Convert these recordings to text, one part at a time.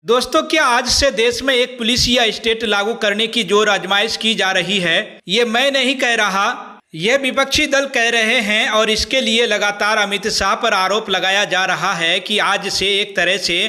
दोस्तों, क्या आज से देश में एक पुलिस या स्टेट लागू करने की जोर आजमाइश की जा रही है? ये मैं नहीं कह रहा, ये विपक्षी दल कह रहे हैं और इसके लिए लगातार अमित शाह पर आरोप लगाया जा रहा है कि आज से एक तरह से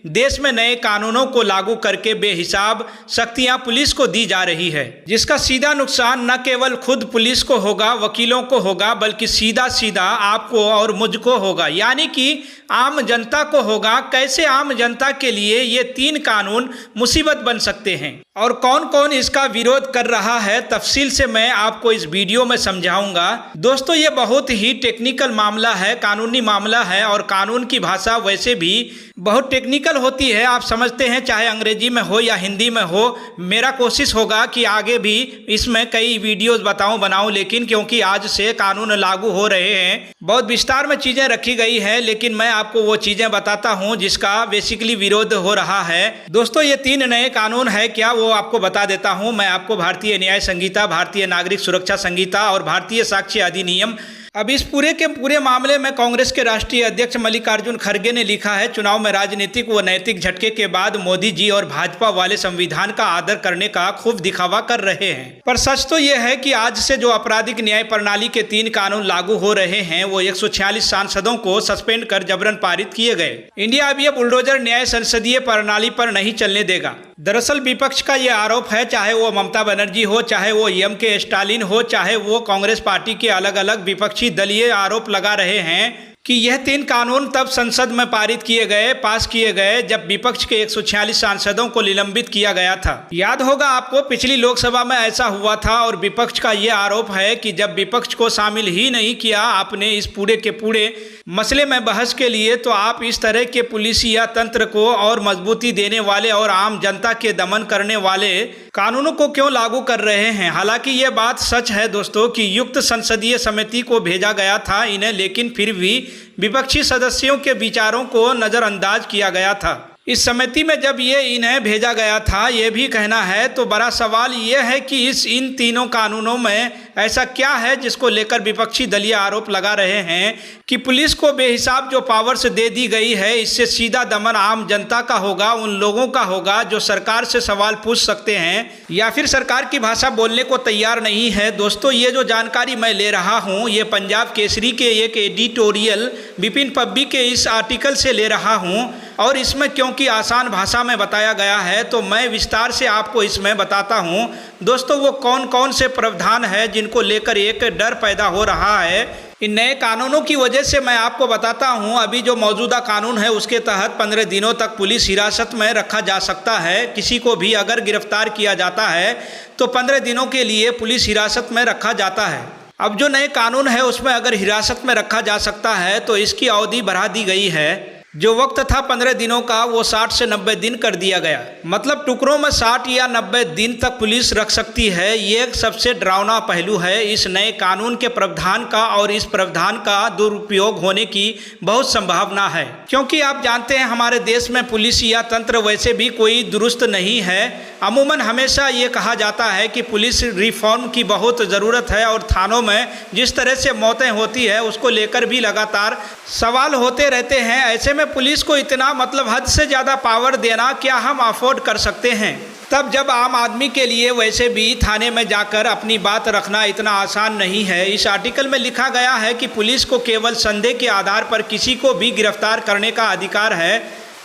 देश में नए कानूनों को लागू करके बेहिसाब शक्तियां पुलिस को दी जा रही है, जिसका सीधा नुकसान न केवल खुद पुलिस को होगा, वकीलों को होगा, बल्कि सीधा सीधा आपको और मुझको होगा, यानी कि आम जनता को होगा। कैसे आम जनता के लिए ये 3 कानून मुसीबत बन सकते हैं और कौन कौन इसका विरोध कर रहा है, तफसील से मैं आपको इस वीडियो में समझाऊंगा। दोस्तों, ये बहुत ही टेक्निकल मामला है, कानूनी मामला है और कानून की भाषा वैसे भी बहुत टेक्निकल होती है। आप समझते हैं, चाहे अंग्रेजी में हो या हिंदी में हो। मेरा कोशिश होगा कि आगे भी इसमें कई वीडियोस बनाऊं, लेकिन क्योंकि आज से कानून लागू हो रहे हैं, बहुत विस्तार में चीज़ें रखी गई है, लेकिन मैं आपको वो चीज़ें बताता हूं जिसका बेसिकली विरोध हो रहा है। दोस्तों, ये 3 नए कानून है क्या, वो आपको बता देता हूं। मैं आपको भारतीय न्याय संहिता, भारतीय नागरिक सुरक्षा संहिता और भारतीय साक्ष्य अधिनियम। अब इस पूरे के पूरे मामले में कांग्रेस के राष्ट्रीय अध्यक्ष मल्लिकार्जुन खड़गे ने लिखा है, चुनाव में राजनीतिक व नैतिक झटके के बाद मोदी जी और भाजपा वाले संविधान का आदर करने का खूब दिखावा कर रहे हैं। पर सच तो यह है कि आज से जो आपराधिक न्याय प्रणाली के 3 कानून लागू हो रहे हैं, वो 146 सांसदों को सस्पेंड कर जबरन पारित किए गए। इंडिया अब ये बुलडोजर न्याय संसदीय प्रणाली पर नहीं चलने देगा। दरअसल विपक्ष का ये आरोप है, चाहे वो ममता बनर्जी हो, चाहे वो के स्टालिन हो, चाहे वो कांग्रेस पार्टी के अलग अलग विपक्षी दलीय आरोप लगा रहे हैं कि यह 3 कानून तब संसद में पारित किए गए, पास किए गए, जब विपक्ष के 146 सांसदों को निलंबित किया गया था। याद होगा आपको, पिछली लोकसभा में ऐसा हुआ था और विपक्ष का यह आरोप है कि जब विपक्ष को शामिल ही नहीं किया आपने इस पूरे के पूरे मसले में बहस के लिए, तो आप इस तरह के पुलिसिया तंत्र को और मजबूती देने वाले और आम जनता के दमन करने वाले कानूनों को क्यों लागू कर रहे हैं। हालांकि ये बात सच है दोस्तों कि युक्त संसदीय समिति को भेजा गया था इन्हें, लेकिन फिर भी विपक्षी सदस्यों के विचारों को नज़रअंदाज किया गया था। इस समिति में जब ये इन्हें भेजा गया था, ये भी कहना है, तो बड़ा सवाल ये है कि इन तीनों कानूनों में ऐसा क्या है जिसको लेकर विपक्षी दलीय आरोप लगा रहे हैं कि पुलिस को बेहिसाब जो पावर्स दे दी गई है, इससे सीधा दमन आम जनता का होगा, उन लोगों का होगा जो सरकार से सवाल पूछ सकते हैं या फिर सरकार की भाषा बोलने को तैयार नहीं है। दोस्तों, ये जो जानकारी मैं ले रहा हूँ, ये पंजाब केसरी के एक एडिटोरियल विपिन पब्बी के इस आर्टिकल से ले रहा हूँ और इसमें क्योंकि आसान भाषा में बताया गया है, तो मैं विस्तार से आपको इसमें बताता हूँ। दोस्तों, वो कौन कौन से प्रावधान है जिनको लेकर एक डर पैदा हो रहा है इन नए कानूनों की वजह से, मैं आपको बताता हूं। अभी जो मौजूदा कानून है उसके तहत 15 दिनों तक पुलिस हिरासत में रखा जा सकता है। किसी को भी अगर गिरफ्तार किया जाता है तो 15 दिनों के लिए पुलिस हिरासत में रखा जाता है। अब जो नए कानून है उसमें अगर हिरासत में रखा जा सकता है तो इसकी अवधि बढ़ा दी गई है। जो वक्त था 15 दिनों का, वो 60 से 90 दिन कर दिया गया। मतलब टुकड़ों में 60 या 90 दिन तक पुलिस रख सकती है। ये एक सबसे डरावना पहलू है इस नए कानून के प्रावधान का और इस प्रावधान का दुरुपयोग होने की बहुत संभावना है, क्योंकि आप जानते हैं हमारे देश में पुलिस या तंत्र वैसे भी कोई दुरुस्त नहीं है। अमूमन हमेशा ये कहा जाता है कि पुलिस रिफॉर्म की बहुत ज़रूरत है और थानों में जिस तरह से मौतें होती है उसको लेकर भी लगातार सवाल होते रहते हैं। ऐसे में पुलिस को इतना मतलब हद से ज़्यादा पावर देना क्या हम अफोर्ड कर सकते हैं? तब जब आम आदमी के लिए वैसे भी थाने में जाकर अपनी बात रखना इतना आसान नहीं है। इस आर्टिकल में लिखा गया है कि पुलिस को केवल संदेह के आधार पर किसी को भी गिरफ्तार करने का अधिकार है।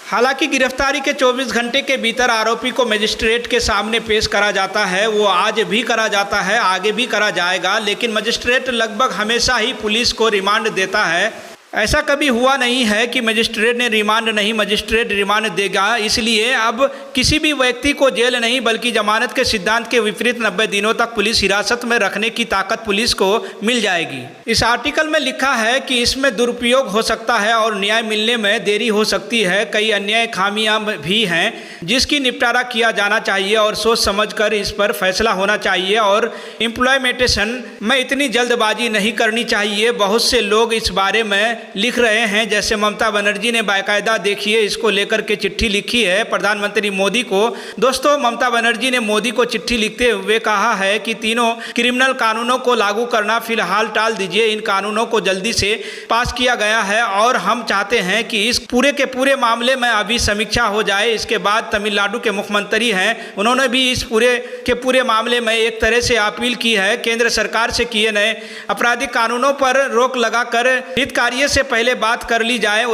हालांकि गिरफ्तारी के 24 घंटे के भीतर आरोपी को मजिस्ट्रेट के सामने पेश करा जाता है। वो आज भी करा जाता है, आगे भी करा जाएगा, लेकिन मजिस्ट्रेट लगभग हमेशा ही पुलिस को रिमांड देता है। ऐसा कभी हुआ नहीं है कि मजिस्ट्रेट ने रिमांड नहीं, मजिस्ट्रेट रिमांड देगा। इसलिए अब किसी भी व्यक्ति को जेल नहीं बल्कि जमानत के सिद्धांत के विपरीत 90 दिनों तक पुलिस हिरासत में रखने की ताकत पुलिस को मिल जाएगी। इस आर्टिकल में लिखा है कि इसमें दुरुपयोग हो सकता है और न्याय मिलने में देरी हो सकती है। कई अन्य खामियां भी हैं जिसकी निपटारा किया जाना चाहिए और सोच समझकर इस पर फैसला होना चाहिए और इम्प्लॉयमेंटेशन में इतनी जल्दबाजी नहीं करनी चाहिए। बहुत से लोग इस बारे में लिख रहे हैं। जैसे ममता बनर्जी ने बाकायदा देखिए इसको लेकर के चिट्ठी लिखी है प्रधानमंत्री मोदी को। दोस्तों, ममता बनर्जी ने मोदी को चिट्ठी लिखते हुए कहा है कि तीनों क्रिमिनल कानूनों को लागू करना फिलहाल टाल दीजिए। इन कानूनों को जल्दी से पास किया गया है और हम चाहते हैं कि इस पूरे के पूरे मामले में अभी समीक्षा हो जाए। इसके बाद तमिलनाडु के मुख्यमंत्री हैं, उन्होंने भी इस पूरे के पूरे मामले में एक तरह से अपील की है केंद्र सरकार से कि नए आपराधिक कानूनों पर रोक लगाकर हित कार्य से पहले बात कर ली जाए,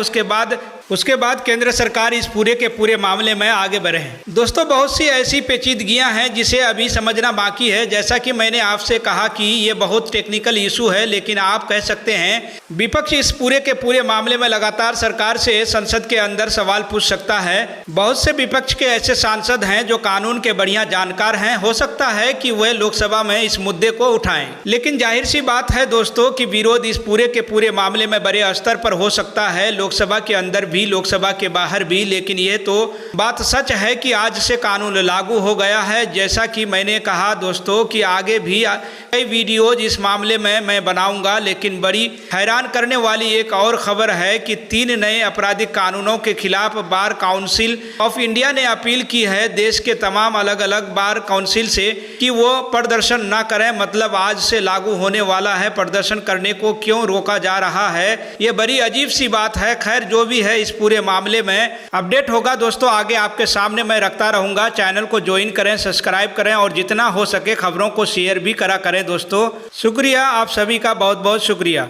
उसके बाद केंद्र सरकार इस पूरे के पूरे मामले में आगे बढ़े। दोस्तों, बहुत सी ऐसी पेचीदगियां हैं जिसे अभी समझना बाकी है। जैसा कि मैंने आपसे कहा कि ये बहुत टेक्निकल इशू है, लेकिन आप कह सकते हैं विपक्ष इस पूरे के पूरे मामले में लगातार सरकार से संसद के अंदर सवाल पूछ सकता है। बहुत से विपक्ष के ऐसे सांसद हैं जो कानून के बढ़िया जानकार हैं, हो सकता है कि वह लोकसभा में इस मुद्दे को उठाएं। लेकिन जाहिर सी बात है दोस्तों कि विरोध इस पूरे के पूरे मामले में बड़े स्तर पर हो सकता है, लोकसभा के अंदर भी, लोकसभा के बाहर भी। लेकिन यह तो बात सच है कि आज से कानून लागू हो गया है। जैसा कि मैंने कहा दोस्तों कि आगे भी कई वीडियोज इस मामले में मैं बनाऊंगा। लेकिन बड़ी हैरान करने वाली एक और खबर है कि 3 नए आपराधिक कानूनों के खिलाफ बार काउंसिल ऑफ इंडिया ने अपील की है देश के तमाम अलग अलग बार काउंसिल से कि वो प्रदर्शन न करें। मतलब आज से लागू होने वाला है, प्रदर्शन करने को क्यों रोका जा रहा है, ये बड़ी अजीब सी बात है। खैर, जो भी है इस पूरे मामले में अपडेट होगा दोस्तों, आगे आपके सामने मैं रखता रहूंगा। चैनल को ज्वाइन करें, सब्सक्राइब करें और जितना हो सके खबरों को शेयर भी करा करें दोस्तों। शुक्रिया, आप सभी का बहुत बहुत शुक्रिया।